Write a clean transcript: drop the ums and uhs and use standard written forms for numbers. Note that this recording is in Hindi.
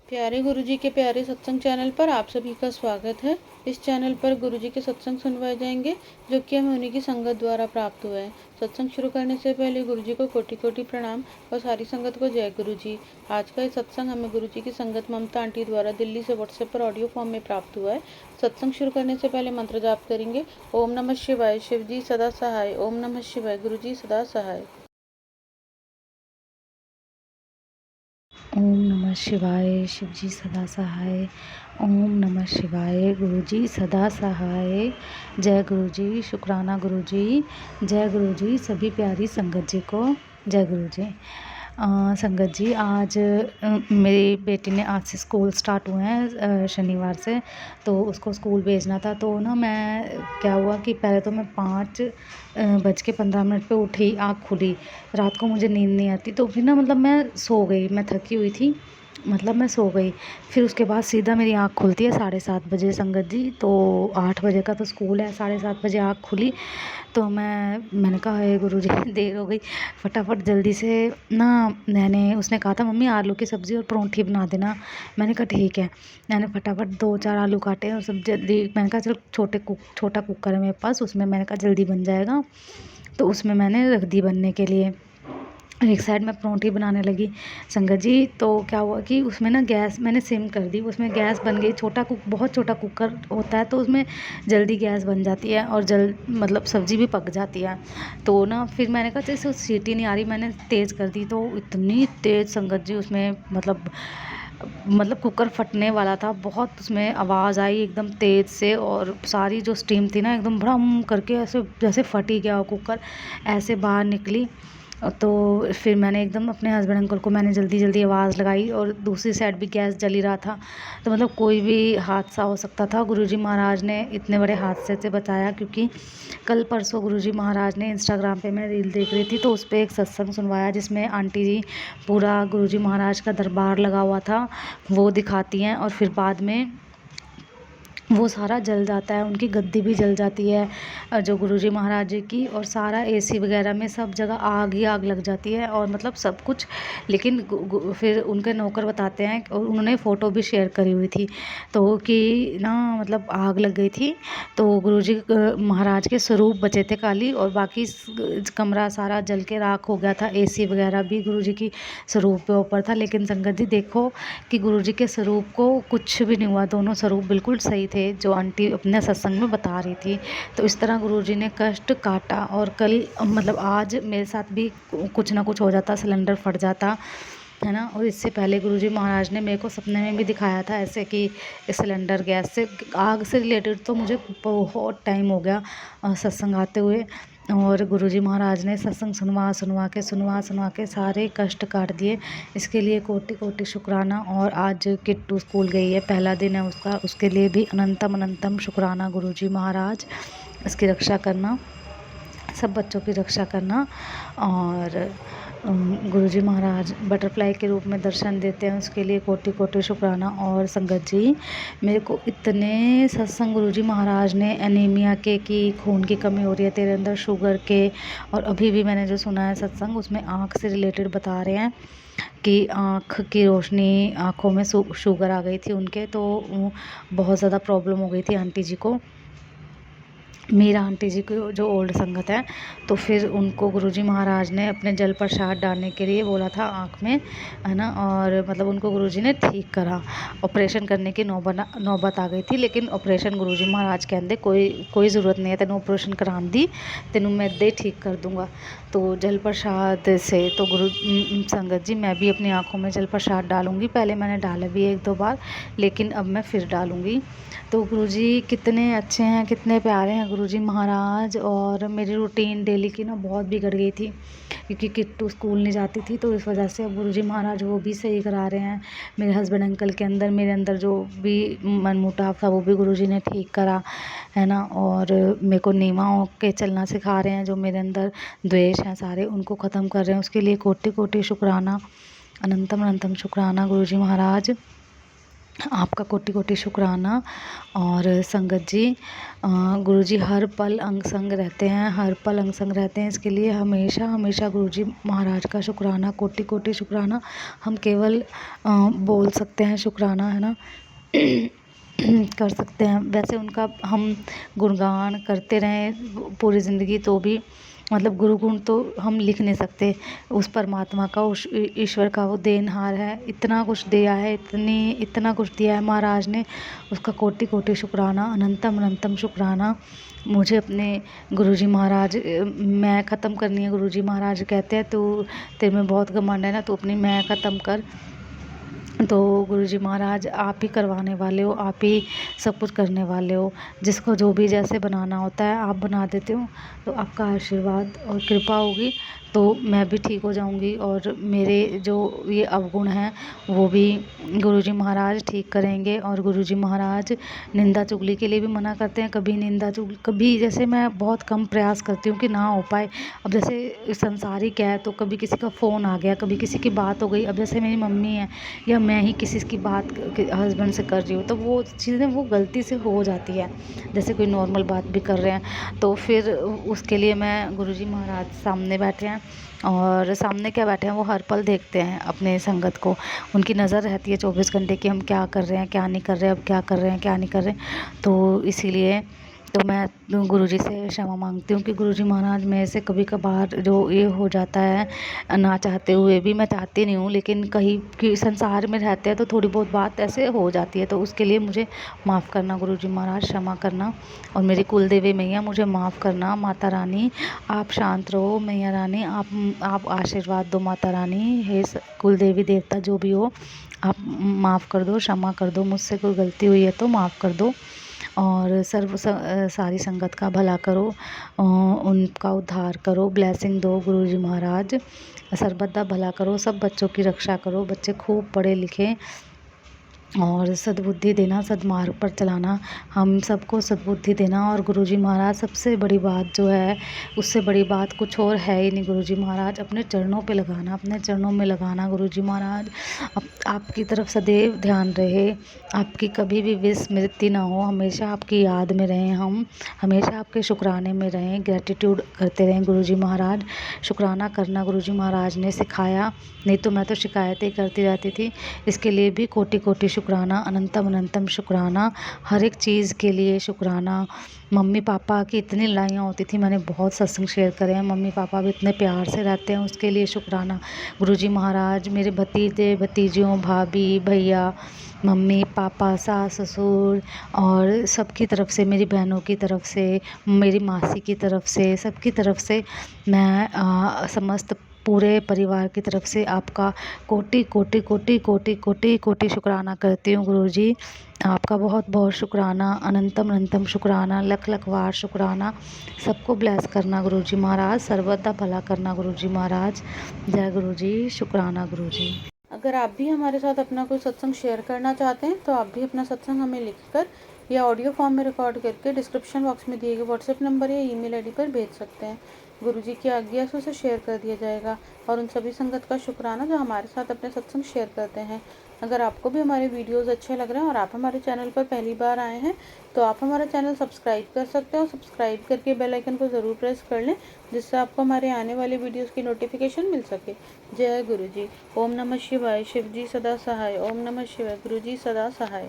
प्यारे गुरुजी के प्यारे सत्संग चैनल पर आप सभी का स्वागत है। इस चैनल पर गुरुजी के सत्संग सुनवाए जाएंगे जो कि हमें उन्हीं की संगत द्वारा प्राप्त हुए हैं। सत्संग शुरू करने से पहले गुरुजी को कोटि कोटि प्रणाम और सारी संगत को जय गुरुजी। आज का ये सत्संग हमें गुरुजी की संगत ममता आंटी द्वारा दिल्ली से व्हाट्सएप पर ऑडियो फॉर्म में प्राप्त हुआ है। सत्संग शुरू करने से पहले मंत्र जाप करेंगे। ओम नमः शिवाय, शिव जी सदा सहाय। ओम नमः शिवाय, गुरु जी सदा सहाय। ओम नमः शिवाय, शिव जी सदा सहाय। ओम नमः शिवाय, गुरु जी सदा सहाय। जय गुरु जी, शुक्राना गुरु जी, जय गुरु जी। सभी प्यारी संगत जी को जय गुरु जी। संगत जी, आज मेरी बेटी ने आज से स्कूल स्टार्ट हुए हैं शनिवार से, तो उसको स्कूल भेजना था। तो ना मैं क्या हुआ कि पहले तो मैं 5:15 पे उठी, आँख खुली। रात को मुझे नींद नहीं आती, तो फिर ना मतलब मैं सो गई, मैं थकी हुई थी, मतलब मैं सो गई। फिर उसके बाद सीधा मेरी आँख खुलती है 7:30 बजे संगत जी। तो 8 बजे का तो स्कूल है, 7:30 बजे आँख खुली। तो मैंने कहा हे गुरु जी देर हो गई, फटाफट जल्दी से ना उसने कहा था मम्मी आलू की सब्ज़ी और परोंठी बना देना। मैंने कहा ठीक है। मैंने फटाफट 2-4 आलू काटे और सब जल्दी, मैंने कहा चल छोटा कुकर है मेरे पास, उसमें मैंने कहा जल्दी बन जाएगा। तो उसमें मैंने रख दी बनने के लिए। एक साइड में परोंठी बनाने लगी संगत जी। तो क्या हुआ कि उसमें ना गैस मैंने सिम कर दी, उसमें गैस बन गई। बहुत छोटा कुकर होता है तो उसमें जल्दी गैस बन जाती है और मतलब सब्ज़ी भी पक जाती है। तो ना फिर मैंने कहा जैसे सीटी नहीं आ रही, मैंने तेज़ कर दी, तो इतनी तेज़ संगत जी उसमें मतलब कुकर फटने वाला था। बहुत उसमें आवाज़ आई एकदम तेज़ से, और सारी जो स्टीम थी ना एकदम भड़म करके ऐसे जैसे फट ही गया वो कुकर, ऐसे बाहर निकली। तो फिर मैंने एकदम अपने हस्बैंड अंकल को मैंने जल्दी जल्दी आवाज़ लगाई, और दूसरी साइड भी गैस जल ही रहा था। तो मतलब कोई भी हादसा हो सकता था। गुरुजी महाराज ने इतने बड़े हादसे से बचाया, क्योंकि कल परसों गुरुजी महाराज ने इंस्टाग्राम पे मैं रील देख रही थी, तो उस पर एक सत्संग सुनवाया जिसमें आंटी जी पूरा गुरुजी महाराज का दरबार लगा हुआ था वो दिखाती हैं, और फिर बाद में वो सारा जल जाता है, उनकी गद्दी भी जल जाती है जो गुरुजी महाराज जी की, और सारा एसी वगैरह में सब जगह आग ही आग लग जाती है, और मतलब सब कुछ। लेकिन फिर उनके नौकर बताते हैं, और उन्होंने फ़ोटो भी शेयर करी हुई थी, तो कि ना मतलब आग लग गई थी। तो गुरुजी महाराज के स्वरूप बचे थे खाली, और बाकी कमरा सारा जल के राख हो गया था। एसी वगैरह भी गुरुजी की स्वरूप पे ऊपर था। लेकिन संगत जी देखो कि गुरुजी के स्वरूप को कुछ भी नहीं हुआ, दोनों स्वरूप बिल्कुल सही थे जो आंटी अपने सत्संग में बता रही थी। तो इस तरह गुरुजी ने कष्ट काटा, और कल मतलब आज मेरे साथ भी कुछ ना कुछ हो जाता, सिलेंडर फट जाता है ना। और इससे पहले गुरुजी महाराज ने मेरे को सपने में भी दिखाया था ऐसे कि सिलेंडर गैस से आग से रिलेटेड तो मुझे बहुत टाइम हो गया सत्संग आते हुए। और गुरुजी महाराज ने सत्संग सुनवा के सारे कष्ट काट दिए। इसके लिए कोटि कोटि शुक्राना। और आज किट्टू स्कूल गई है, पहला दिन है उसका, उसके लिए भी अनंतम अनंतम शुक्राना गुरुजी महाराज। इसकी रक्षा करना, सब बच्चों की रक्षा करना। और गुरुजी महाराज बटरफ्लाई के रूप में दर्शन देते हैं, उसके लिए कोटि कोटि शुक्राना। और संगत जी, मेरे को इतने सत्संग गुरुजी महाराज ने एनीमिया के कि खून की कमी हो रही है तेरे अंदर, शुगर के, और अभी भी मैंने जो सुना है सत्संग उसमें आँख से रिलेटेड बता रहे हैं कि आँख की रोशनी, आँखों में शुगर आ गई थी उनके, तो बहुत ज़्यादा प्रॉब्लम हो गई थी आंटी जी को, मीरा आंटी जी को जो ओल्ड संगत है। तो फिर उनको गुरुजी महाराज ने अपने जल प्रसाद डालने के लिए बोला था आँख में, है ना। और मतलब उनको गुरुजी ने ठीक करा। ऑपरेशन करने की नौबत आ गई थी, लेकिन ऑपरेशन गुरुजी महाराज कहते कोई ज़रूरत नहीं है, तेन ऑपरेशन करान दी, तेनों मैं इदा ही ठीक कर दूँगा। तो जल प्रसाद से तो संगत जी मैं भी अपनी आँखों में जल प्रसाद डालूँगी। पहले मैंने डाला भी 1-2 बार, लेकिन अब मैं फिर डालूँगी। तो गुरुजी कितने अच्छे हैं, कितने प्यारे हैं गुरुजी महाराज। और मेरी रूटीन डेली की ना बहुत बिगड़ गई थी, क्योंकि किट्टू स्कूल नहीं जाती थी, तो इस वजह से अब गुरुजी महाराज वो भी सही करा रहे हैं। मेरे हस्बैंड अंकल के अंदर, मेरे अंदर जो भी मनमुटाव था वो भी गुरुजी ने ठीक करा, है ना। और मेरे को नीवा होके चलना सिखा रहे हैं, जो मेरे अंदर द्वेष हैं सारे उनको ख़त्म कर रहे हैं। उसके लिए कोटि कोटि शुक्राना, अनंतम अनंतम शुक्राना गुरुजी महाराज। आपका कोटि कोटि शुक्राना। और संगत जी, गुरुजी हर पल अंग संग रहते हैं, हर पल अंग संग रहते हैं। इसके लिए हमेशा हमेशा गुरुजी महाराज का शुक्राना, कोटि कोटि शुक्राना। हम केवल बोल सकते हैं शुक्राना, है ना। कर सकते हैं। वैसे उनका हम गुणगान करते रहें पूरी ज़िंदगी तो भी मतलब गुरु गुण तो हम लिख नहीं सकते। उस परमात्मा का, उस ईश्वर का वो देनहार है, इतना कुछ दिया है, इतना कुछ दिया है महाराज ने, उसका कोटि कोटि शुक्राना, अनंतम अनंतम शुक्राना। मुझे अपने गुरुजी महाराज, मैं ख़त्म करनी है। गुरुजी महाराज कहते हैं तो तेरे में बहुत घमंड है ना, तो अपनी मैं ख़त्म कर। तो गुरुजी महाराज आप ही करवाने वाले हो, आप ही सब कुछ करने वाले हो। जिसको जो भी जैसे बनाना होता है आप बना देते हो। तो आपका आशीर्वाद और कृपा होगी तो मैं भी ठीक हो जाऊंगी, और मेरे जो ये अवगुण हैं वो भी गुरुजी महाराज ठीक करेंगे। और गुरुजी महाराज निंदा चुगली के लिए भी मना करते हैं। कभी निंदा चुगली, कभी जैसे मैं बहुत कम प्रयास करती हूँ कि ना हो पाए। अब जैसे संसारिक है तो कभी किसी का फ़ोन आ गया, कभी किसी की बात हो गई। अब जैसे मेरी मम्मी है या मैं ही किसी की बात हस्बैंड से कर रही हूँ, तो वो चीज़ें वो गलती से हो जाती है, जैसे कोई नॉर्मल बात भी कर रहे हैं। तो फिर उसके लिए मैं गुरुजी महाराज सामने बैठे हैं, और सामने क्या बैठे हैं, वो हर पल देखते हैं अपने संगत को। उनकी नज़र रहती है 24 घंटे कि हम क्या कर रहे हैं, क्या नहीं कर रहे, अब क्या कर रहे हैं, क्या नहीं कर रहे। तो इसीलिए तो मैं गुरुजी से क्षमा मांगती हूँ कि गुरुजी महाराज मेरे से कभी कभार जो ये हो जाता है ना चाहते हुए भी, मैं चाहती नहीं हूँ, लेकिन कहीं कि संसार में रहते हैं तो थोड़ी बहुत बात ऐसे हो जाती है। तो उसके लिए मुझे माफ़ करना गुरुजी महाराज, क्षमा करना। और मेरी कुल देवी मैया मुझे माफ़ करना। माता रानी आप शांत रहो, मैया रानी आप आशीर्वाद दो। माता रानी, हे कुल देवी देवता जो भी हो, आप माफ़ कर दो, क्षमा कर दो। मुझसे कोई गलती हुई है तो माफ़ कर दो। और सारी संगत का भला करो, उनका उद्धार करो, ब्लेसिंग दो गुरुजी महाराज। सर्वदा भला करो, सब बच्चों की रक्षा करो, बच्चे खूब पढ़े लिखे और सद्बुद्धि देना, सद्मार्ग पर चलाना, हम सबको सद्बुद्धि देना। और गुरुजी महाराज सबसे बड़ी बात जो है, उससे बड़ी बात कुछ और है ही नहीं। गुरुजी महाराज अपने चरणों पे लगाना, अपने चरणों में लगाना। गुरुजी महाराज आपकी तरफ सदैव ध्यान रहे, आपकी कभी भी विस्मृति ना हो, हमेशा आपकी याद में रहें हम, हमेशा आपके शुक्राने में रहें, ग्रेटिट्यूड करते रहें। गुरुजी महाराज शुक्राना करना गुरुजी महाराज ने सिखाया, नहीं तो मैं तो शिकायतें करती रहती थी। इसके लिए भी कोटि कोटि शुक्राना, अनंतम अनंतम शुक्राना, हर एक चीज़ के लिए शुक्राना। मम्मी पापा की इतनी लड़ाइयाँ होती थी, मैंने बहुत सत्संग शेयर करे हैं, मम्मी पापा भी इतने प्यार से रहते हैं, उसके लिए शुक्राना। गुरुजी महाराज मेरे भतीजे भतीजियों, भाभी भैया, मम्मी पापा, सास ससुर और सबकी तरफ से, मेरी बहनों की तरफ से, मेरी मासी की तरफ से, सबकी तरफ से मैं समस्त पूरे परिवार की तरफ से आपका कोटि कोटि कोटि कोटि कोटि कोटि शुक्राना करती हूँ गुरुजी। आपका बहुत बहुत शुक्राना, अनंतम अनंतम शुक्राना, लख लख बार शुक्राना। सबको ब्लेस करना गुरुजी महाराज, सर्वदा भला करना गुरुजी महाराज। जय गुरुजी, शुक्राना गुरुजी। अगर आप भी हमारे साथ अपना कोई सत्संग शेयर करना चाहते हैं तो आप भी अपना सत्संग हमें लिखकर या ऑडियो फॉर्म में रिकॉर्ड करके डिस्क्रिप्शन बॉक्स में दिए गए व्हाट्सएप नंबर या ईमेल आईडी पर भेज सकते हैं। गुरुजी की आज्ञा से उसे शेयर कर दिया जाएगा। और उन सभी संगत का शुक्राना जो हमारे साथ अपने सत्संग शेयर करते हैं। अगर आपको भी हमारे वीडियोज़ अच्छे लग रहे हैं और आप हमारे चैनल पर पहली बार आए हैं तो आप हमारा चैनल सब्सक्राइब कर सकते हैं, और सब्सक्राइब करके बेल आइकन को ज़रूर प्रेस कर लें, जिससे आपको हमारे आने वाले वीडियोज़ की नोटिफिकेशन मिल सके। जय गुरुजी। ओम नमः शिवाय। शिवजी सदा सहाय। ओम नमः शिवाय। गुरुजी सदा सहाय।